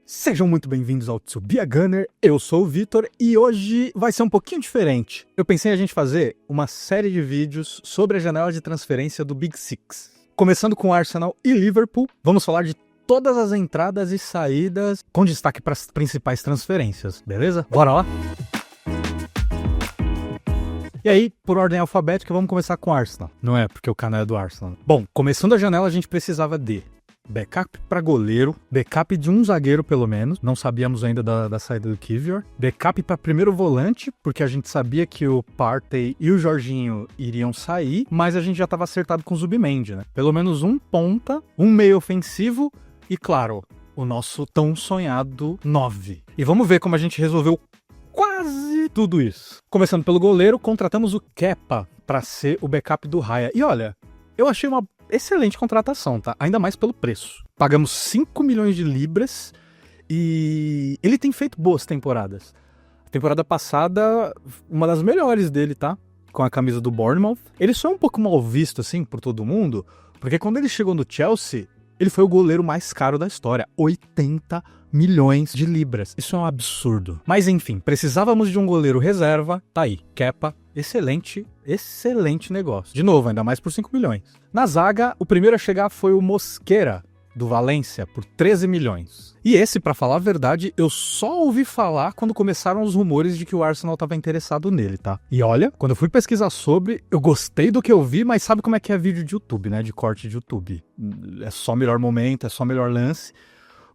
Sejam muito bem-vindos ao To Be a Gunner, eu sou o Vitor e hoje vai ser um pouquinho diferente. Eu pensei em a gente fazer uma série de vídeos sobre a janela de transferência do Big Six. Começando com Arsenal e Liverpool, vamos falar de todas as entradas e saídas com destaque para as principais transferências, beleza? Bora lá? E aí, por ordem alfabética, vamos começar com Arsenal. Não é porque o canal é do Arsenal. Bom, começando a janela a gente precisava de backup para goleiro, backup de um zagueiro pelo menos, não sabíamos ainda da saída do Kiwior, backup para primeiro volante, porque a gente sabia que o Partey e o Jorginho iriam sair, mas a gente já estava acertado com o Zubimendi, né? Pelo menos um ponta, um meio ofensivo e, claro, o nosso tão sonhado 9. E vamos ver como a gente resolveu quase tudo isso. Começando pelo goleiro, contratamos o Kepa para ser o backup do Raya. E olha, eu achei uma excelente contratação, tá? Ainda mais pelo preço. Pagamos 5 milhões de libras e ele tem feito boas temporadas. A temporada passada, uma das melhores dele, tá? Com a camisa do Bournemouth. Ele só é um pouco mal visto, assim, por todo mundo, porque quando ele chegou no Chelsea, ele foi o goleiro mais caro da história. 80 milhões de libras. Isso é um absurdo. Mas enfim, precisávamos de um goleiro reserva. Tá aí, Kepa. Excelente negócio. De novo, ainda mais por 5 milhões. Na zaga, o primeiro a chegar foi o Mosquera, do Valência, por 13 milhões. E esse, pra falar a verdade, eu só ouvi falar quando começaram os rumores de que o Arsenal estava interessado nele, tá? E olha, quando eu fui pesquisar sobre, eu gostei do que eu vi, mas sabe como é que é vídeo de YouTube, né? De corte de YouTube. É só melhor momento, é só melhor lance.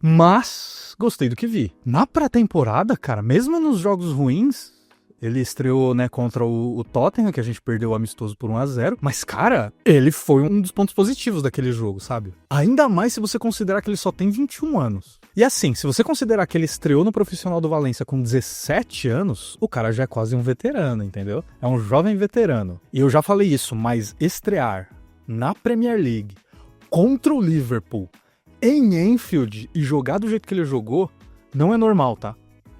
Mas gostei do que vi. Na pré-temporada, cara, mesmo nos jogos ruins, ele estreou, né, contra o Tottenham, que a gente perdeu o amistoso por 1-0. Mas, cara, ele foi um dos pontos positivos daquele jogo, sabe? Ainda mais se você considerar que ele só tem 21 anos. E assim, se você considerar que ele estreou no profissional do Valência com 17 anos, o cara já é quase um veterano, entendeu? É um jovem veterano. E eu já falei isso, mas estrear na Premier League contra o Liverpool em Anfield e jogar do jeito que ele jogou, não é normal, tá?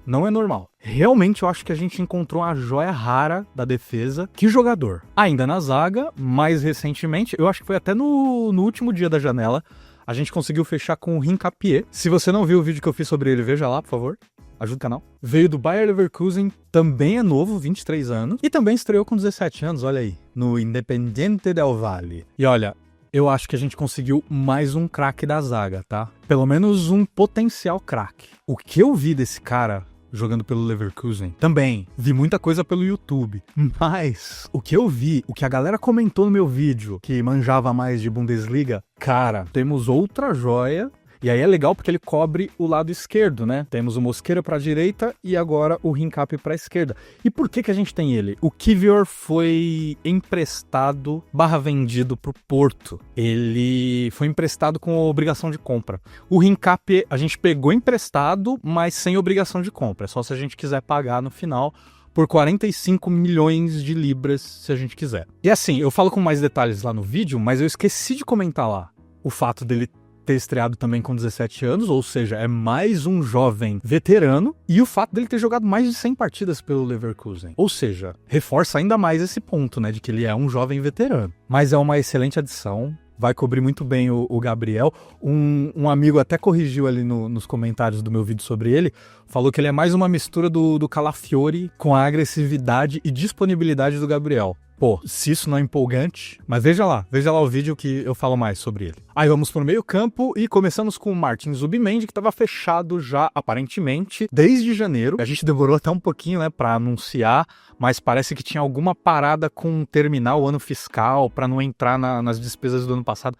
Não é normal. Realmente eu acho que a gente encontrou a joia rara da defesa. Que jogador. Ainda na zaga, mais recentemente, eu acho que foi até no último dia da janela, a gente conseguiu fechar com o Hincapié. Se você não viu o vídeo que eu fiz sobre ele, veja lá, por favor. Ajuda o canal. Veio do Bayer Leverkusen, também é novo, 23 anos. E também estreou com 17 anos, olha aí, no Independiente del Valle. E olha, eu acho que a gente conseguiu mais um craque da zaga, tá? Pelo menos um potencial craque. O que eu vi desse cara jogando pelo Leverkusen, também vi muita coisa pelo YouTube, mas o que eu vi, o que a galera comentou no meu vídeo, que manjava mais de Bundesliga, cara, temos outra joia. E aí é legal porque ele cobre o lado esquerdo, né? Temos o Mosquera para a direita e agora o Hincapié para a esquerda. E por que a gente tem ele? O Kiwior foi emprestado / vendido pro Porto. Ele foi emprestado com obrigação de compra. O Hincapié a gente pegou emprestado, mas sem obrigação de compra. É só se a gente quiser pagar no final por 45 milhões de libras, se a gente quiser. E assim, eu falo com mais detalhes lá no vídeo, mas eu esqueci de comentar lá o fato dele ter estreado também com 17 anos, ou seja, é mais um jovem veterano, e o fato dele ter jogado mais de 100 partidas pelo Leverkusen. Ou seja, reforça ainda mais esse ponto, né, de que ele é um jovem veterano. Mas é uma excelente adição, vai cobrir muito bem o Gabriel. Um amigo até corrigiu ali nos comentários do meu vídeo sobre ele, falou que ele é mais uma mistura do Calafiori com a agressividade e disponibilidade do Gabriel. Pô, se isso não é empolgante, mas veja lá o vídeo que eu falo mais sobre ele. Aí vamos pro meio campo e começamos com o Martin Zubimendi, que estava fechado já, aparentemente, desde janeiro. A gente demorou até um pouquinho, né, pra anunciar, mas parece que tinha alguma parada com terminar o ano fiscal, pra não entrar nas despesas do ano passado.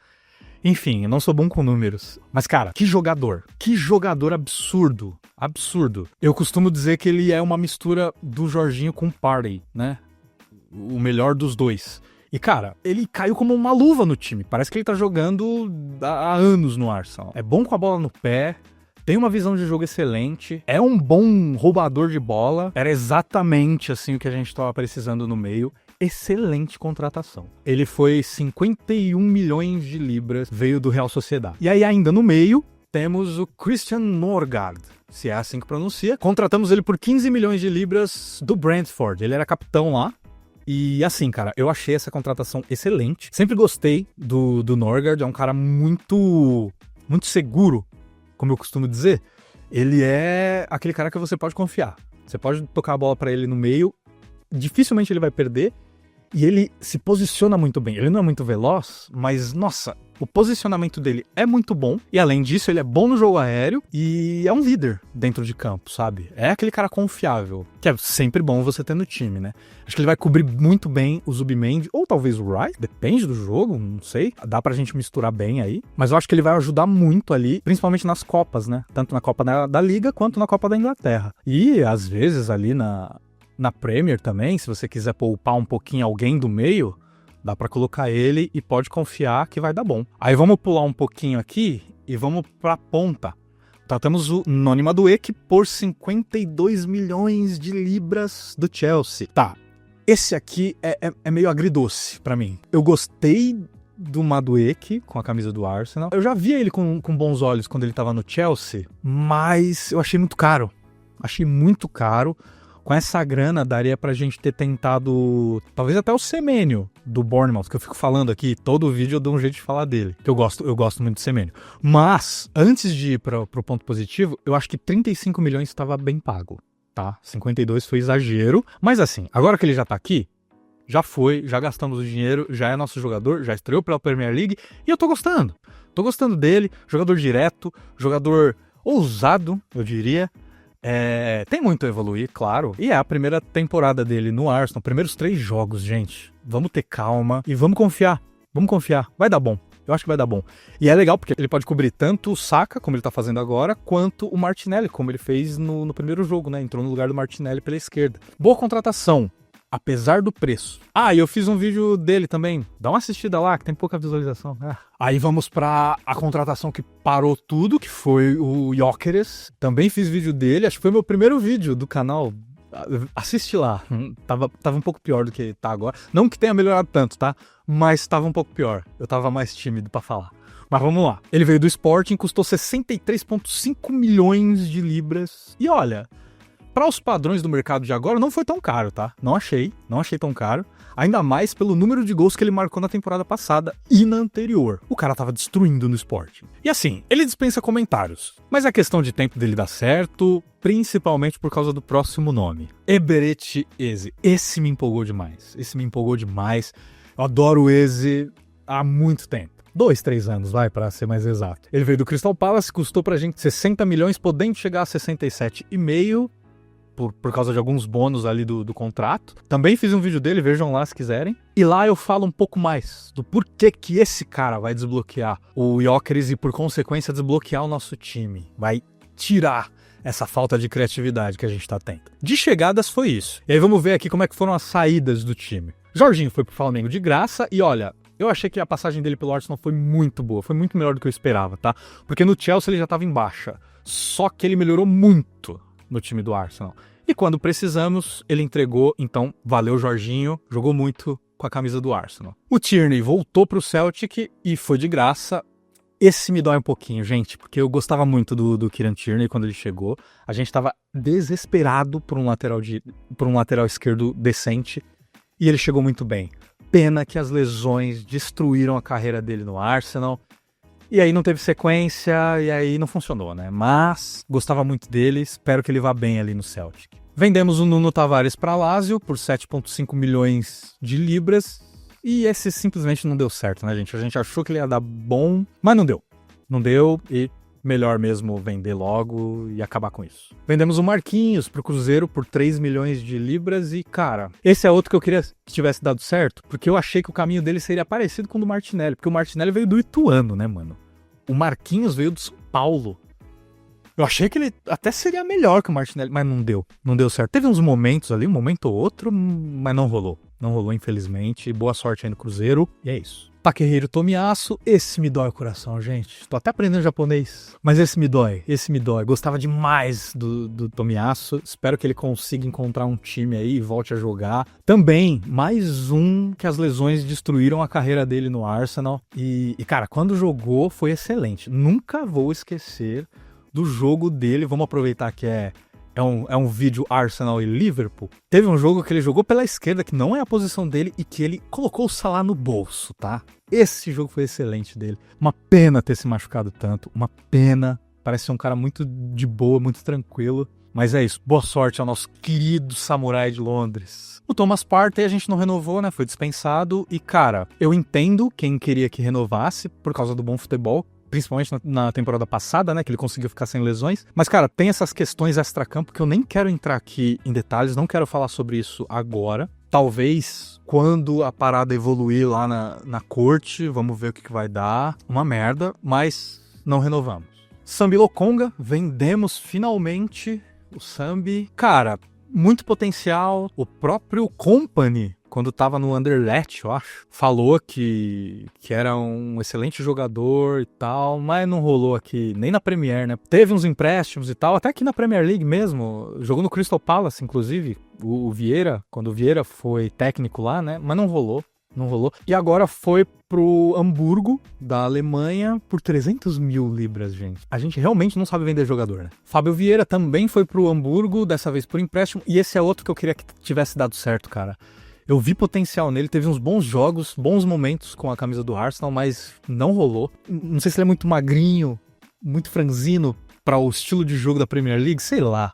Enfim, eu não sou bom com números. Mas, cara, que jogador absurdo. Absurdo. Eu costumo dizer que ele é uma mistura do Jorginho com o Partey, né? O melhor dos dois. E, cara, ele caiu como uma luva no time. Parece que ele tá jogando há anos no Arsenal. É bom com a bola no pé, tem uma visão de jogo excelente, é um bom roubador de bola. Era exatamente assim o que a gente tava precisando no meio. Excelente contratação. Ele foi 51 milhões de libras, veio do Real Sociedad. E aí, ainda no meio, temos o Christian Norgard, se é assim que pronuncia. Contratamos ele por 15 milhões de libras do Brentford. Ele era capitão lá. E assim, cara, eu achei essa contratação excelente. Sempre gostei do Norgard, é um cara muito seguro, como eu costumo dizer. Ele é aquele cara que você pode confiar. Você pode tocar a bola pra ele no meio, dificilmente ele vai perder, e ele se posiciona muito bem. Ele não é muito veloz, mas, nossa, o posicionamento dele é muito bom, e além disso, ele é bom no jogo aéreo, e é um líder dentro de campo, sabe? É aquele cara confiável, que é sempre bom você ter no time, né? Acho que ele vai cobrir muito bem o Zubimendi, ou talvez o Rice, depende do jogo, não sei. Dá pra gente misturar bem aí, mas eu acho que ele vai ajudar muito ali, principalmente nas Copas, né? Tanto na Copa da Liga, quanto na Copa da Inglaterra. E, às vezes, ali na Premier também, se você quiser poupar um pouquinho alguém do meio, dá pra colocar ele e pode confiar que vai dar bom. Aí vamos pular um pouquinho aqui e vamos pra ponta. Tratamos o Noni Madueke por 52 milhões de libras do Chelsea. Tá, esse aqui é meio agridoce pra mim. Eu gostei do Madueke com a camisa do Arsenal. Eu já via ele com bons olhos quando ele tava no Chelsea, mas eu achei muito caro. Achei muito caro. Com essa grana, daria pra gente ter tentado, talvez até o Semenyo do Bournemouth, que eu fico falando aqui, todo vídeo eu dou um jeito de falar dele, que eu gosto muito do Semenyo. Mas, antes de ir pro ponto positivo, eu acho que 35 milhões estava bem pago, tá? 52 foi exagero, mas assim, agora que ele já tá aqui, já foi, já gastamos o dinheiro, já é nosso jogador, já estreou pela Premier League, e eu tô gostando. Tô gostando dele, jogador direto, jogador ousado, eu diria. Tem muito a evoluir, claro. E é a primeira temporada dele no Arsenal. Primeiros 3 jogos, gente. Vamos ter calma e vamos confiar. Vamos confiar. Vai dar bom. Eu acho que vai dar bom. E é legal porque ele pode cobrir tanto o Saka, como ele tá fazendo agora, quanto o Martinelli, como ele fez no primeiro jogo, né? Entrou no lugar do Martinelli pela esquerda. Boa contratação. Apesar do preço. E eu fiz um vídeo dele também. Dá uma assistida lá, que tem pouca visualização. Aí vamos pra a contratação que parou tudo, que foi o Gyökeres. Também fiz vídeo dele, acho que foi meu primeiro vídeo do canal. Assiste lá. Tava um pouco pior do que tá agora. Não que tenha melhorado tanto, tá? Mas tava um pouco pior. Eu tava mais tímido pra falar. Mas vamos lá. Ele veio do Sporting, custou 63,5 milhões de libras. E olha, para os padrões do mercado de agora, não foi tão caro, tá? Não achei tão caro. Ainda mais pelo número de gols que ele marcou na temporada passada e na anterior. O cara tava destruindo no Sporting. E assim, ele dispensa comentários. Mas é questão de tempo dele dar certo, principalmente por causa do próximo nome. Eberechi Eze. Esse me empolgou demais. Eu adoro o Eze há muito tempo. 2, 3 anos, pra ser mais exato. Ele veio do Crystal Palace, custou pra gente 60 milhões, podendo chegar a 67,5. Por causa de alguns bônus ali do contrato. Também fiz um vídeo dele, vejam lá se quiserem. E lá eu falo um pouco mais do porquê que esse cara vai desbloquear o Gyökeres e, por consequência, desbloquear o nosso time. Vai tirar essa falta de criatividade que a gente tá tendo. De chegadas foi isso. E aí vamos ver aqui como é que foram as saídas do time. Jorginho foi pro Flamengo de graça e olha, eu achei que a passagem dele pelo Arsenal foi muito boa, foi muito melhor do que eu esperava, tá? Porque no Chelsea ele já tava em baixa. Só que ele melhorou muito no time do Arsenal. E quando precisamos, ele entregou, então valeu Jorginho, jogou muito com a camisa do Arsenal. O Tierney voltou pro Celtic e foi de graça. Esse me dói um pouquinho, gente, porque eu gostava muito do Kieran Tierney quando ele chegou. A gente tava desesperado por um lateral esquerdo decente e ele chegou muito bem. Pena que as lesões destruíram a carreira dele no Arsenal. E aí não teve sequência, e aí não funcionou, né? Mas gostava muito dele, espero que ele vá bem ali no Celtic. Vendemos o Nuno Tavares para Lazio por 7,5 milhões de libras. E esse simplesmente não deu certo, né, gente? A gente achou que ele ia dar bom, mas não deu. Não deu e melhor mesmo vender logo e acabar com isso. Vendemos o Marquinhos pro Cruzeiro por 3 milhões de libras e, cara, esse é outro que eu queria que tivesse dado certo, porque eu achei que o caminho dele seria parecido com o do Martinelli, porque o Martinelli veio do Ituano, né, mano? O Marquinhos veio do São Paulo. Eu achei que ele até seria melhor que o Martinelli, mas não deu. Não deu certo. Teve uns momentos ali, um momento ou outro, mas não rolou. Não rolou, infelizmente. Boa sorte aí no Cruzeiro. E é isso. Takeheiro Tomiyasu, esse me dói o coração, gente. Tô até aprendendo japonês, mas esse me dói. Gostava demais do Tomiyasu. Espero que ele consiga encontrar um time aí e volte a jogar. Também, mais um que as lesões destruíram a carreira dele no Arsenal. E cara, quando jogou foi excelente. Nunca vou esquecer do jogo dele. Vamos aproveitar que é um vídeo Arsenal e Liverpool. Teve um jogo que ele jogou pela esquerda, que não é a posição dele, e que ele colocou o Salah no bolso, tá? Esse jogo foi excelente dele. Uma pena ter se machucado tanto, uma pena Parece ser um cara muito de boa, muito tranquilo. Mas é isso, boa sorte ao nosso querido samurai de Londres. O Thomas Partey a gente não renovou, né? Foi dispensado. E, cara, eu entendo quem queria que renovasse por causa do bom futebol. Principalmente na temporada passada, né? Que ele conseguiu ficar sem lesões. Mas, cara, tem essas questões extracampo que eu nem quero entrar aqui em detalhes. Não quero falar sobre isso agora. Talvez quando a parada evoluir lá na corte, vamos ver o que vai dar. Uma merda, mas não renovamos. Sambi Lokonga, vendemos finalmente o Sambi. Cara, muito potencial. O próprio Kompany, quando tava no Anderlecht, eu acho, falou que era um excelente jogador e tal, mas não rolou aqui, nem na Premier, né? Teve uns empréstimos e tal, até aqui na Premier League mesmo, jogou no Crystal Palace, inclusive, o Vieira, quando o Vieira foi técnico lá, né? Mas não rolou. Não rolou. E agora foi pro Hamburgo, da Alemanha, por 300 mil libras, gente. A gente realmente não sabe vender jogador, né? Fábio Vieira também foi pro Hamburgo, dessa vez por empréstimo. E esse é outro que eu queria que tivesse dado certo, cara. Eu vi potencial nele, teve uns bons jogos, bons momentos com a camisa do Arsenal, mas não rolou. Não sei se ele é muito magrinho, muito franzino para o estilo de jogo da Premier League, sei lá.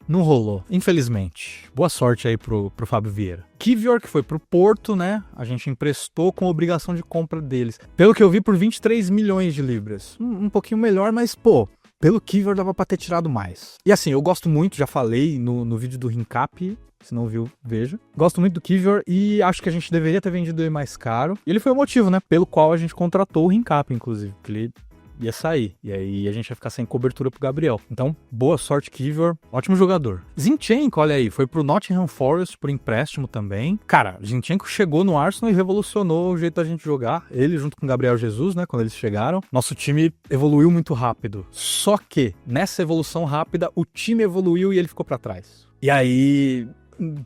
Não rolou, infelizmente. Boa sorte aí pro Fábio Vieira. Kiwior, que foi pro Porto, né? A gente emprestou com obrigação de compra deles. Pelo que eu vi, por 23 milhões de libras. Um pouquinho melhor, mas, pô, pelo Kiwior dava pra ter tirado mais. E assim, eu gosto muito, já falei no vídeo do Rincap, se não viu, veja. Gosto muito do Kiwior e acho que a gente deveria ter vendido ele mais caro. E ele foi o motivo, né? Pelo qual a gente contratou o Rincap, inclusive. Porque ele ia sair. E aí a gente ia ficar sem cobertura pro Gabriel. Então, boa sorte, Kiwior. Ótimo jogador. Zinchenko, olha aí, foi pro Nottingham Forest por empréstimo também. Cara, Zinchenko chegou no Arsenal e revolucionou o jeito da gente jogar. Ele junto com o Gabriel Jesus, né, quando eles chegaram. Nosso time evoluiu muito rápido. Só que, nessa evolução rápida, o time evoluiu e ele ficou pra trás. E aí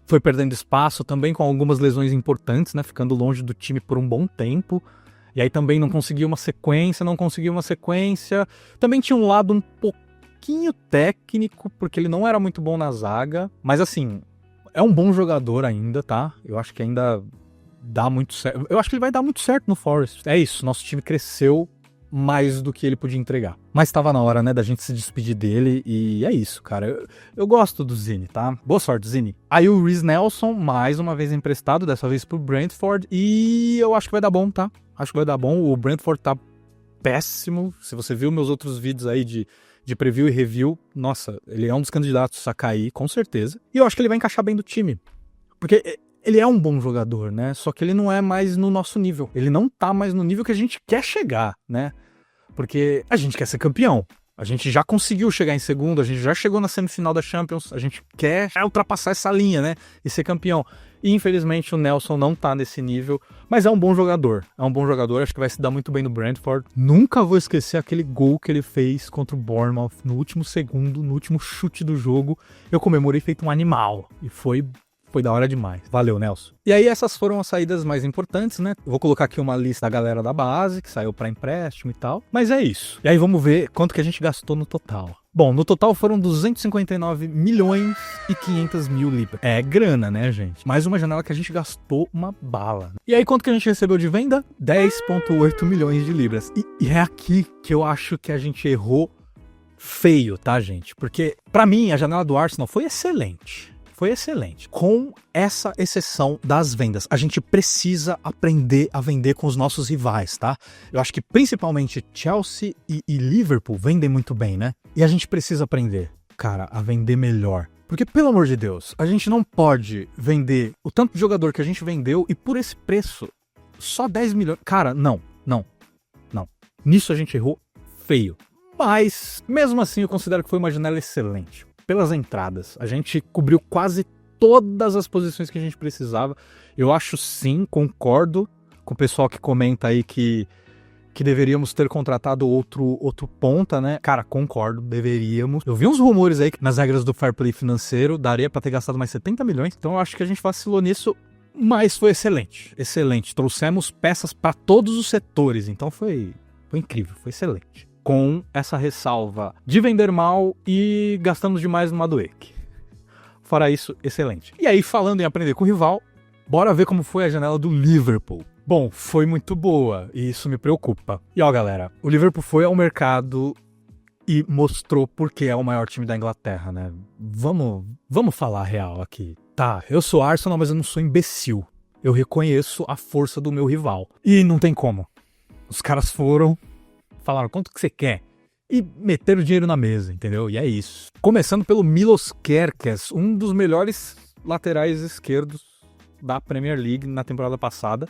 foi perdendo espaço também com algumas lesões importantes, né, ficando longe do time por um bom tempo. E aí também não conseguiu uma sequência. Também tinha um lado um pouquinho técnico, porque ele não era muito bom na zaga. Mas assim, é um bom jogador ainda, tá? Eu acho que ainda dá muito certo. Eu acho que ele vai dar muito certo no Forest. É isso, nosso time cresceu mais do que ele podia entregar. Mas estava na hora, né, da gente se despedir dele e é isso, cara. Eu gosto do Zini, tá? Boa sorte, Zini. Aí o Reiss Nelson, mais uma vez emprestado, dessa vez pro Brentford, e eu acho que vai dar bom, tá? Acho que vai dar bom. O Brentford tá péssimo. Se você viu meus outros vídeos aí de preview e review, nossa, ele é um dos candidatos a cair, com certeza. E eu acho que ele vai encaixar bem do time. Porque ele é um bom jogador, né? Só que ele não é mais no nosso nível. Ele não tá mais no nível que a gente quer chegar, né? Porque a gente quer ser campeão. A gente já conseguiu chegar em segundo, a gente já chegou na semifinal da Champions, a gente quer ultrapassar essa linha, né? E ser campeão. E infelizmente o Nelson não tá nesse nível, mas é um bom jogador. Acho que vai se dar muito bem no Brentford. Nunca vou esquecer aquele gol que ele fez contra o Bournemouth no último segundo, no último chute do jogo. Eu comemorei feito um animal. E foi da hora demais. Valeu, Nelson. E aí essas foram as saídas mais importantes, né? Eu vou colocar aqui uma lista da galera da base, que saiu para empréstimo e tal. Mas é isso. E aí vamos ver quanto que a gente gastou no total. Bom, no total foram 259 milhões e 500 mil libras. É grana, né, gente? Mais uma janela que a gente gastou uma bala. E aí quanto que a gente recebeu de venda? 10,8 milhões de libras. E é aqui que eu acho que a gente errou feio, tá, gente? Porque, pra mim, a janela do Arsenal foi excelente. Foi excelente. Com essa exceção das vendas, a gente precisa aprender a vender com os nossos rivais, tá? Eu acho que principalmente Chelsea e Liverpool vendem muito bem, né? E a gente precisa aprender, cara, a vender melhor. Porque, pelo amor de Deus, a gente não pode vender o tanto de jogador que a gente vendeu e por esse preço, só 10 milhões. Cara, não. Nisso a gente errou feio. Mas, mesmo assim, eu considero que foi uma janela excelente. Pelas entradas, a gente cobriu quase todas as posições que a gente precisava. Eu acho sim, concordo com o pessoal que comenta aí que deveríamos ter contratado outro ponta, né? Cara, concordo, deveríamos. Eu vi uns rumores aí que nas regras do fair play financeiro daria pra ter gastado mais 70 milhões, então eu acho que a gente vacilou nisso, mas foi excelente, excelente. Trouxemos peças pra todos os setores, então foi incrível, foi excelente. Com essa ressalva de vender mal e gastamos demais no Madueke. Fora isso, excelente. E aí, falando em aprender com o rival, bora ver como foi a janela do Liverpool. Bom, foi muito boa e isso me preocupa. E ó, galera, o Liverpool foi ao mercado e mostrou porque é o maior time da Inglaterra, né? Vamos falar a real aqui. Tá, eu sou Arsenal, mas eu não sou imbecil. Eu reconheço a força do meu rival. E não tem como. Os caras foram, falaram, quanto que você quer? E meteram dinheiro na mesa, entendeu? E é isso. Começando pelo Milos Kerkez, um dos melhores laterais esquerdos da Premier League na temporada passada.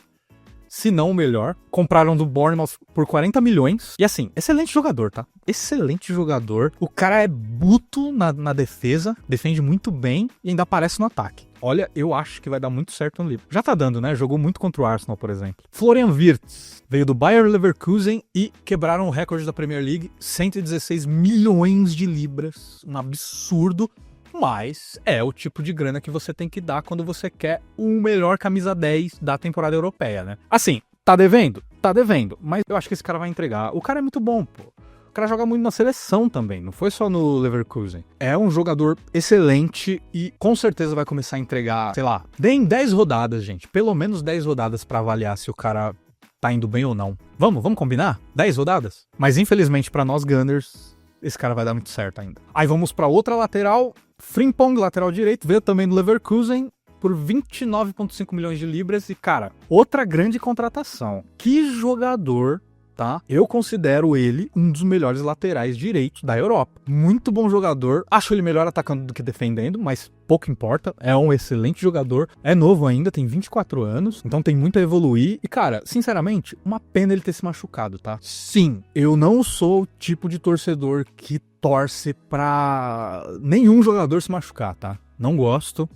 Se não o melhor. Compraram do Bournemouth por 40 milhões. E assim, excelente jogador, tá? Excelente jogador. O cara é bruto na defesa, defende muito bem e ainda aparece no ataque. Olha, eu acho que vai dar muito certo no Liverpool. Já tá dando, né? Jogou muito contra o Arsenal, por exemplo. Florian Wirtz veio do Bayer Leverkusen e quebraram o recorde da Premier League. 116 milhões de libras. Um absurdo. Mas é o tipo de grana que você tem que dar quando você quer o melhor camisa 10 da temporada europeia, né? Assim, tá devendo? Tá devendo. Mas eu acho que esse cara vai entregar. O cara é muito bom, pô. O cara joga muito na seleção também, não foi só no Leverkusen. É um jogador excelente e com certeza vai começar a entregar, sei lá, deem 10 rodadas, gente. Pelo menos 10 rodadas pra avaliar se o cara tá indo bem ou não. Vamos combinar? 10 rodadas? Mas infelizmente pra nós Gunners, esse cara vai dar muito certo ainda. Aí vamos pra outra lateral. Frimpong, lateral direito, veio também do Leverkusen por 29,5 milhões de libras. E, cara, outra grande contratação. Que jogador, tá? Eu considero ele um dos melhores laterais direitos da Europa. Muito bom jogador. Acho ele melhor atacando do que defendendo, mas pouco importa. É um excelente jogador. É novo ainda, tem 24 anos. Então tem muito a evoluir. E, cara, sinceramente, uma pena ele ter se machucado, tá? Sim, eu não sou o tipo de torcedor que torce pra nenhum jogador se machucar, tá? Não gosto.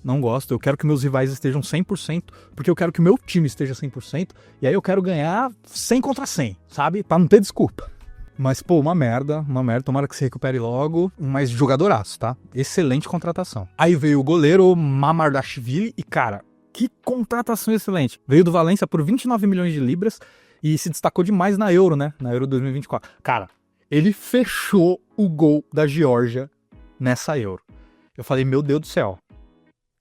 Eu quero que meus rivais estejam 100%, porque eu quero que o meu time esteja 100%, e aí eu quero ganhar 100 contra 100, sabe? Pra não ter desculpa. Mas, pô, uma merda. Tomara que se recupere logo. Mas jogadoraço, tá? Excelente contratação. Aí veio o goleiro Mamardashvili e, cara, que contratação excelente. Veio do Valência por 29 milhões de libras e se destacou demais na Euro, né? Na Euro 2024. Cara, ele fechou o gol da Geórgia nessa Euro. Eu falei, meu Deus do céu,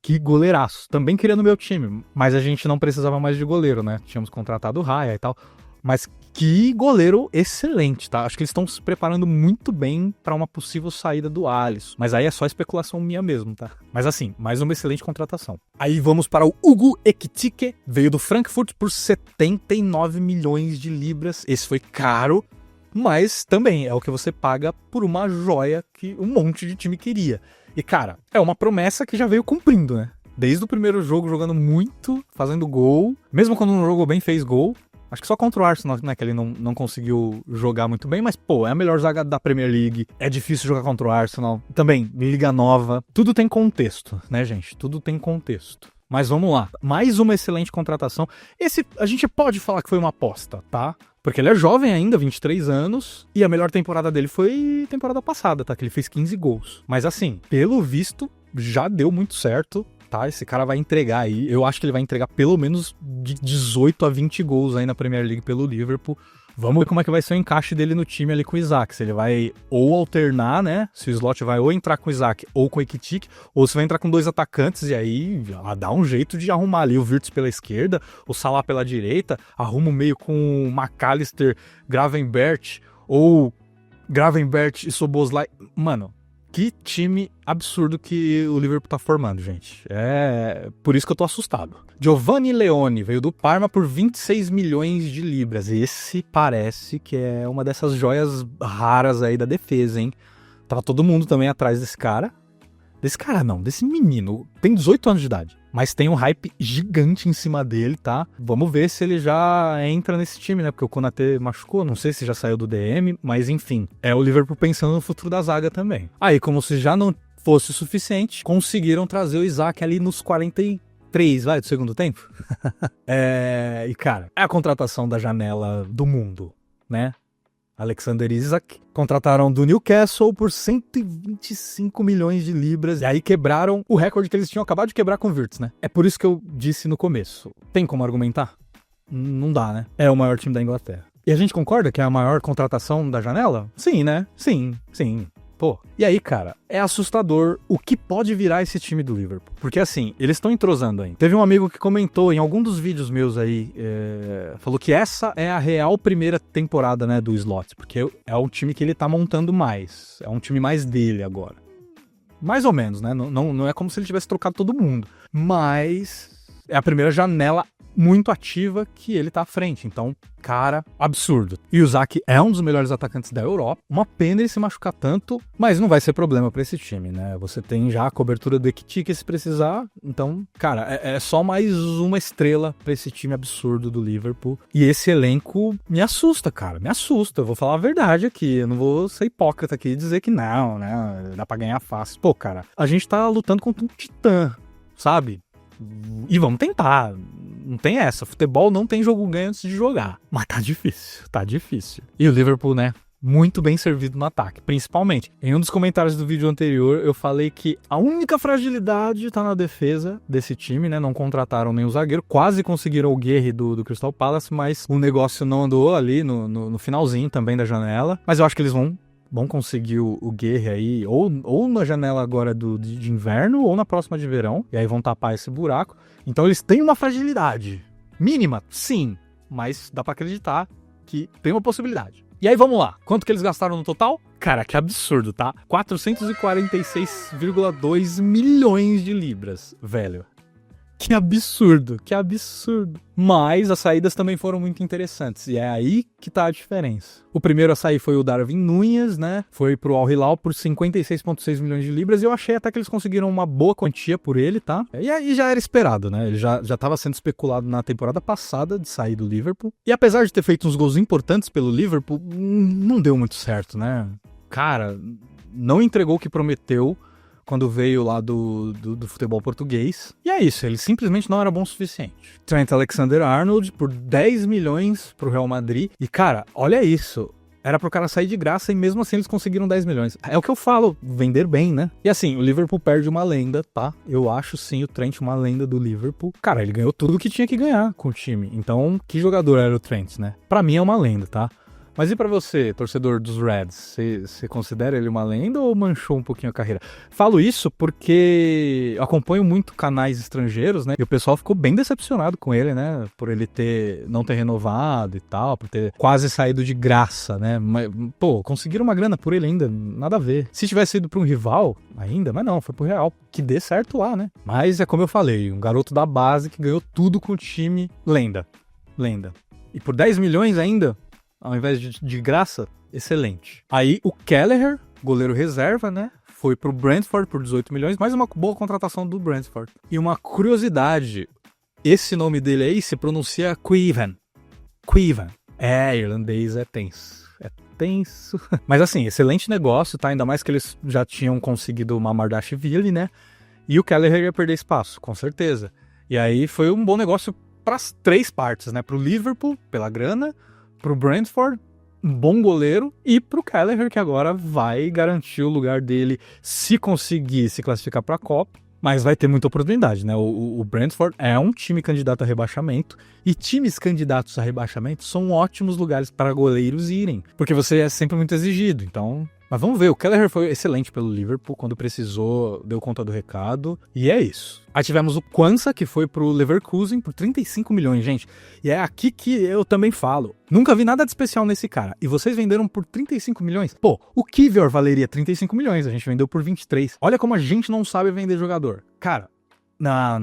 que goleiraço. Também queria no meu time, mas a gente não precisava mais de goleiro, né? Tínhamos contratado o Raya e tal. Mas que goleiro excelente, tá? Acho que eles estão se preparando muito bem para uma possível saída do Alisson. Mas aí é só especulação minha mesmo, tá? Mas assim, mais uma excelente contratação. Aí vamos para o Hugo Ekitike. Veio do Frankfurt por 79 milhões de libras. Esse foi caro. Mas também é o que você paga por uma joia que um monte de time queria. E, cara, é uma promessa que já veio cumprindo, né? Desde o primeiro jogo, jogando muito, fazendo gol. Mesmo quando não jogou bem, fez gol. Acho que só contra o Arsenal, né, que ele não conseguiu jogar muito bem. Mas, pô, é a melhor zaga da Premier League. É difícil jogar contra o Arsenal. Também, liga nova. Tudo tem contexto, né, gente? Tudo tem contexto. Mas vamos lá. Mais uma excelente contratação. Esse, a gente pode falar que foi uma aposta, tá? Porque ele é jovem ainda, 23 anos, e a melhor temporada dele foi temporada passada, tá? Que ele fez 15 gols. Mas assim, pelo visto, já deu muito certo, tá? Esse cara vai entregar aí, eu acho que ele vai entregar pelo menos de 18 a 20 gols aí na Premier League pelo Liverpool. Vamos ver como é que vai ser o encaixe dele no time ali com o Isaac. Se ele vai ou alternar, né? Se o Slot vai ou entrar com o Isaac ou com o Ekitike, ou se vai entrar com dois atacantes e aí dá um jeito de arrumar ali o Wirtz pela esquerda, o Salah pela direita, arruma o meio com o McAllister, Gravenberch ou Gravenberch e Szoboszlai. Mano, que time absurdo que o Liverpool tá formando, gente. É por isso que eu tô assustado. Giovanni Leone veio do Parma por 26 milhões de libras. Esse parece que é uma dessas joias raras aí da defesa, hein? Tava todo mundo também atrás desse cara. Desse menino. Tem 18 anos de idade. Mas tem um hype gigante em cima dele, tá? Vamos ver se ele já entra nesse time, né? Porque o Konaté machucou, não sei se já saiu do DM, mas enfim. É o Liverpool pensando no futuro da zaga também. Aí, como se já não fosse o suficiente, conseguiram trazer o Isaac ali nos 43, do segundo tempo. E, cara, é a contratação da janela do mundo, né? Alexander Isak, contrataram do Newcastle por 125 milhões de libras, e aí quebraram o recorde que eles tinham acabado de quebrar com o Wirtz, né? É por isso que eu disse no começo. Tem como argumentar? Não dá, né? É o maior time da Inglaterra. E a gente concorda que é a maior contratação da janela? Sim, né? Sim. Pô, e aí, cara, é assustador o que pode virar esse time do Liverpool. Porque assim, eles estão entrosando ainda. Teve um amigo que comentou em algum dos vídeos meus aí, falou que essa é a real primeira temporada, né, do Slot. Porque é um time que ele tá montando mais. É um time mais dele agora. Mais ou menos, né? Não é como se ele tivesse trocado todo mundo. Mas é a primeira janela muito ativa que ele tá à frente. Então, cara, absurdo. E o Zac é um dos melhores atacantes da Europa. Uma pena ele se machucar tanto, mas não vai ser problema pra esse time, né? Você tem já a cobertura do Ekitike se precisar. Então, cara, é só mais uma estrela pra esse time absurdo do Liverpool. E esse elenco me assusta, cara. Me assusta. Eu vou falar a verdade aqui. Eu não vou ser hipócrita aqui e dizer que não, né? Dá pra ganhar fácil. Pô, cara, a gente tá lutando contra um titã, sabe? E vamos tentar. Não tem essa. Futebol não tem jogo ganho antes de jogar. Mas tá difícil. Tá difícil. E o Liverpool, né? Muito bem servido no ataque. Principalmente. Em um dos comentários do vídeo anterior, eu falei que a única fragilidade tá na defesa desse time, né? Não contrataram nem o zagueiro. Quase conseguiram o Guerre do Crystal Palace, mas o negócio não andou ali no finalzinho também da janela. Mas eu acho que eles vão conseguir o Guerre aí, ou na janela agora de inverno, ou na próxima de verão, e aí vão tapar esse buraco. Então eles têm uma fragilidade mínima, sim, mas dá pra acreditar que tem uma possibilidade. E aí vamos lá, quanto que eles gastaram no total? Cara, que absurdo, tá? 446,2 milhões de libras, velho. Que absurdo, que absurdo. Mas as saídas também foram muito interessantes, e é aí que tá a diferença. O primeiro a sair foi o Darwin Núñez, né? Foi pro Al Hilal por 56,6 milhões de libras, e eu achei até que eles conseguiram uma boa quantia por ele, tá? E aí já era esperado, né? Ele já tava sendo especulado na temporada passada de sair do Liverpool. E apesar de ter feito uns gols importantes pelo Liverpool, não deu muito certo, né? Cara, não entregou o que prometeu quando veio lá do futebol português. E é isso, ele simplesmente não era bom o suficiente. Trent Alexander-Arnold por 10 milhões pro Real Madrid. E, cara, olha isso. Era pro cara sair de graça e mesmo assim eles conseguiram 10 milhões. É o que eu falo, vender bem, né? E assim, o Liverpool perde uma lenda, tá? Eu acho sim o Trent uma lenda do Liverpool. Cara, ele ganhou tudo que tinha que ganhar com o time. Então, que jogador era o Trent, né? Pra mim é uma lenda, tá? Mas e pra você, torcedor dos Reds? Você considera ele uma lenda ou manchou um pouquinho a carreira? Falo isso porque eu acompanho muito canais estrangeiros, né? E o pessoal ficou bem decepcionado com ele, né? Por ele não ter renovado e tal, por ter quase saído de graça, né? Mas, pô, conseguiram uma grana por ele ainda, nada a ver. Se tivesse ido pra um rival, ainda, mas não, foi pro Real. Que dê certo lá, né? Mas é como eu falei, um garoto da base que ganhou tudo com o time, lenda. Lenda. E por 10 milhões ainda, ao invés de graça, excelente. Aí o Kelleher, goleiro reserva, né? Foi pro Brentford por 18 milhões, mais uma boa contratação do Brentford. E uma curiosidade, esse nome dele aí se pronuncia Quiven. Quiven. Irlandês é tenso. É tenso. Mas assim, excelente negócio, tá? Ainda mais que eles já tinham conseguido o Mamardashvili, né? E o Kelleher ia perder espaço, com certeza. E aí foi um bom negócio para as três partes, né? Pro Liverpool, pela grana, pro Brentford, um bom goleiro, e pro Kelleher, que agora vai garantir o lugar dele se conseguir se classificar pra Copa, mas vai ter muita oportunidade, né? O Brentford é um time candidato a rebaixamento, e times candidatos a rebaixamento são ótimos lugares para goleiros irem, porque você é sempre muito exigido, então... Mas vamos ver, o Kelleher foi excelente pelo Liverpool, quando precisou, deu conta do recado, e é isso. Aí tivemos o Quansah, que foi pro Leverkusen por 35 milhões, gente. E é aqui que eu também falo. Nunca vi nada de especial nesse cara. E vocês venderam por 35 milhões? Pô, o Kivior valeria 35 milhões, a gente vendeu por 23. Olha como a gente não sabe vender jogador. Cara, não.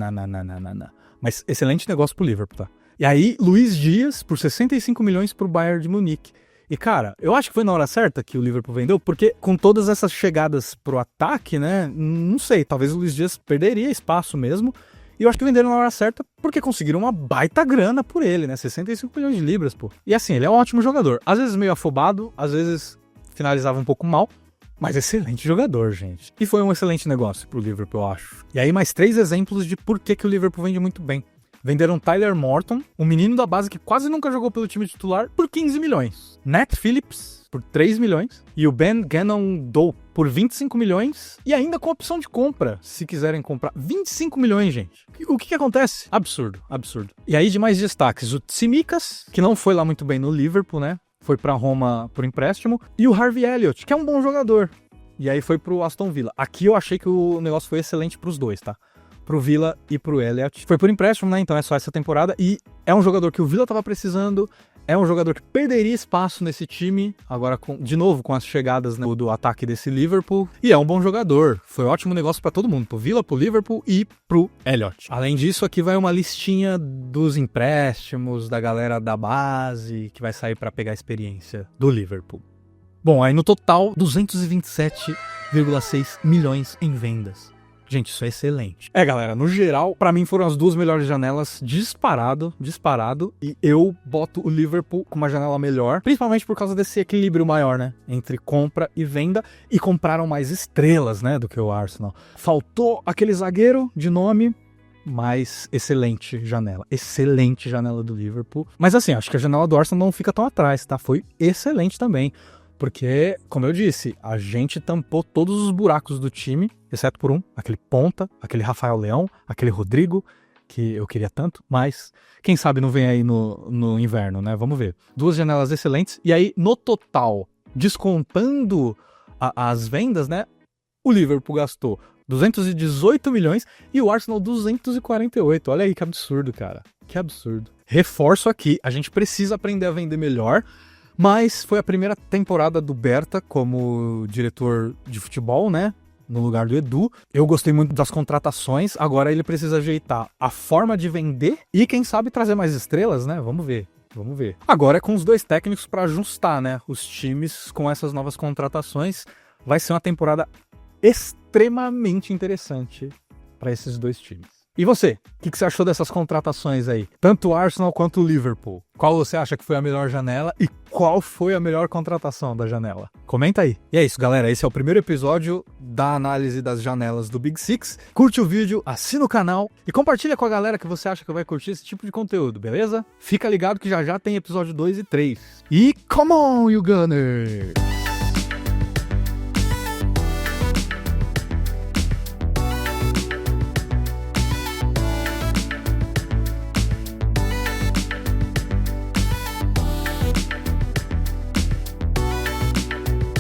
Mas excelente negócio pro Liverpool, tá? E aí, Luiz Dias por 65 milhões pro Bayern de Munique. E, cara, eu acho que foi na hora certa que o Liverpool vendeu, porque com todas essas chegadas pro ataque, né, não sei, talvez o Luiz Dias perderia espaço mesmo, e eu acho que venderam na hora certa porque conseguiram uma baita grana por ele, né, 65 milhões de libras, pô. E assim, ele é um ótimo jogador, às vezes meio afobado, às vezes finalizava um pouco mal, mas excelente jogador, gente. E foi um excelente negócio pro Liverpool, eu acho. E aí mais 3 exemplos de por que o Liverpool vende muito bem. Venderam Tyler Morton, um menino da base que quase nunca jogou pelo time titular, por 15 milhões. Nat Phillips, por 3 milhões. E o Ben Gannon-Doe, por 25 milhões. E ainda com opção de compra, se quiserem comprar. 25 milhões, gente. O que acontece? Absurdo, absurdo. E aí de mais destaques, o Tsimikas, que não foi lá muito bem no Liverpool, né? Foi pra Roma por empréstimo. E o Harvey Elliott, que é um bom jogador. e aí foi pro Aston Villa. Aqui eu achei que o negócio foi excelente pros dois, tá? Pro Villa e pro Elliott. Foi por empréstimo, né? Então é só essa temporada. E é um jogador que o Villa tava precisando. É um jogador que perderia espaço nesse time. Agora, de novo, com as chegadas, né, do ataque desse Liverpool. E é um bom jogador. Foi um ótimo negócio pra todo mundo. Pro Villa, pro Liverpool e pro Elliott. Além disso, aqui vai uma listinha dos empréstimos, da galera da base, que vai sair pra pegar a experiência do Liverpool. Bom, aí no total, 227,6 milhões em vendas. Gente, isso é excelente. Galera, no geral, pra mim foram as duas melhores janelas disparado. E eu boto o Liverpool com uma janela melhor, principalmente por causa desse equilíbrio maior, né? Entre compra e venda. E compraram mais estrelas, né? Do que o Arsenal. Faltou aquele zagueiro de nome, mas excelente janela do Liverpool. Mas assim, acho que a janela do Arsenal não fica tão atrás, tá? Foi excelente também. Porque, como eu disse, a gente tampou todos os buracos do time, exceto por um, aquele ponta, aquele Rafael Leão, aquele Rodrigo, que eu queria tanto, mas quem sabe não vem aí no inverno, né? Vamos ver. Duas janelas excelentes, e aí no total, descontando as vendas, né? O Liverpool gastou 218 milhões e o Arsenal 248. Olha aí que absurdo, cara. Que absurdo. Reforço aqui, a gente precisa aprender a vender melhor. Mas foi a primeira temporada do Berta como diretor de futebol, né? No lugar do Edu. Eu gostei muito das contratações. Agora ele precisa ajeitar a forma de vender e, quem sabe, trazer mais estrelas, né? Vamos ver. Agora é com os dois técnicos para ajustar, né? Os times com essas novas contratações. Vai ser uma temporada extremamente interessante para esses dois times. E você? O que você achou dessas contratações aí? Tanto o Arsenal quanto o Liverpool. Qual você acha que foi a melhor janela e qual foi a melhor contratação da janela? Comenta aí. E é isso, galera. Esse é o primeiro episódio da análise das janelas do Big Six. Curte o vídeo, assina o canal e compartilha com a galera que você acha que vai curtir esse tipo de conteúdo, beleza? Fica ligado que já tem episódio 2 e 3. E come on, you Gunners!